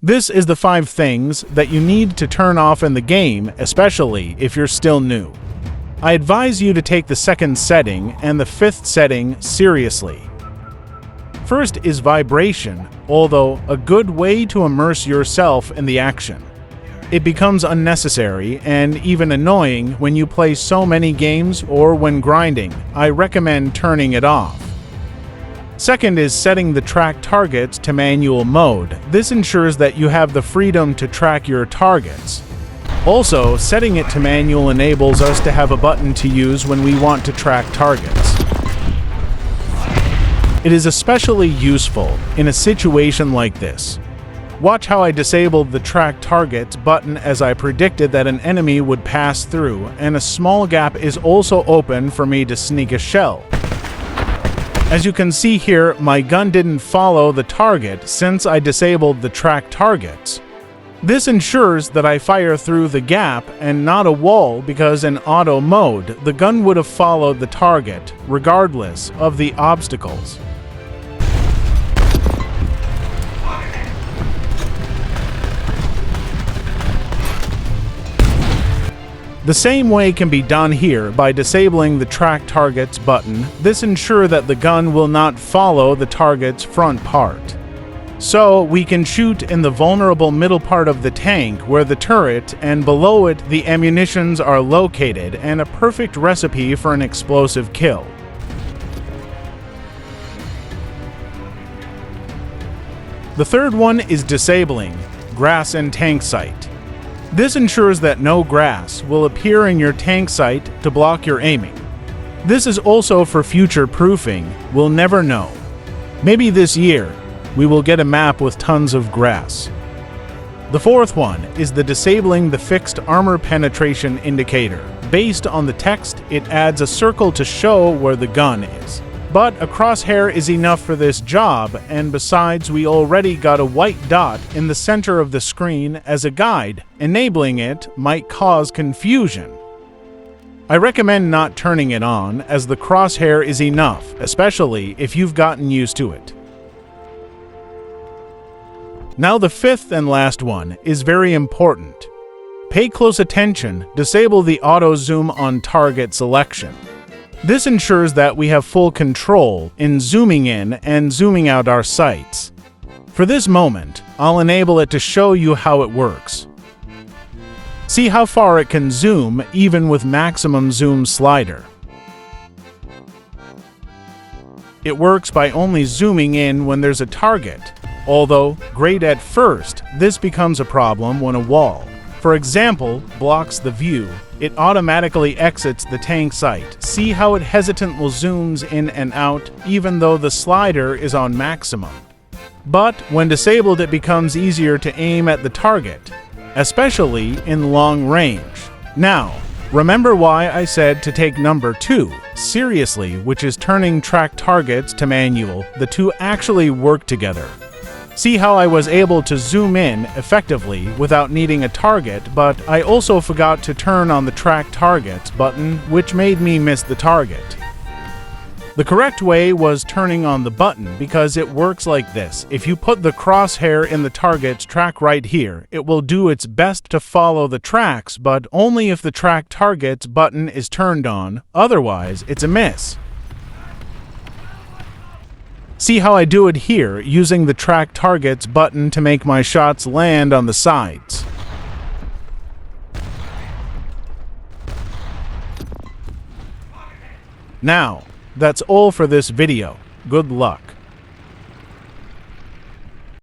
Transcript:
This is the 5 things that you need to turn off in the game, especially if you're still new. I advise you to take the 2nd setting and the 5th setting seriously. First is vibration, although a good way to immerse yourself in the action. It becomes unnecessary and even annoying when you play so many games or when grinding. I recommend turning it off. Second is setting the track targets to manual mode. This ensures that you have the freedom to track your targets. Also, setting it to manual enables us to have a button to use when we want to track targets. It is especially useful in a situation like this. Watch how I disabled the track targets button as I predicted that an enemy would pass through, and a small gap is also open for me to sneak a shell. As you can see here, my gun didn't follow the target since I disabled the track targets. This ensures that I fire through the gap and not a wall, because in auto mode, the gun would have followed the target regardless of the obstacles. The same way can be done here by disabling the track targets button. This ensures that the gun will not follow the target's front part. So we can shoot in the vulnerable middle part of the tank where the turret and below it the ammunitions are located, and a perfect recipe for an explosive kill. The third one is disabling grass and tank sight. This ensures that no grass will appear in your tank sight to block your aiming. This is also for future proofing. We'll never know. Maybe this year, we will get a map with tons of grass. The fourth one is the disabling the fixed armor penetration indicator. Based on the text, it adds a circle to show where the gun is. But a crosshair is enough for this job, and besides, we already got a white dot in the center of the screen as a guide. Enabling it might cause confusion. I recommend not turning it on, as the crosshair is enough, especially if you've gotten used to it. Now the 5th and last one is very important. Pay close attention. Disable the auto zoom on target selection. This ensures that we have full control in zooming in and zooming out our sights. For this moment, I'll enable it to show you how it works. See how far it can zoom even with maximum zoom slider. It works by only zooming in when there's a target. Although great at first, this becomes a problem when a wall, for example, blocks the view. It automatically exits the tank sight. See how it hesitantly zooms in and out even though the slider is on maximum. But when disabled, it becomes easier to aim at the target, especially in long range. Now, remember why I said to take number 2 seriously, which is turning track targets to manual. The two actually work together. See how I was able to zoom in effectively without needing a target, but I also forgot to turn on the track targets button, which made me miss the target. The correct way was turning on the button, because it works like this. If you put the crosshair in the target's track right here, it will do its best to follow the tracks, but only if the track targets button is turned on. Otherwise, it's a miss. See how I do it here, using the track targets button to make my shots land on the sides. Now, that's all for this video. Good luck.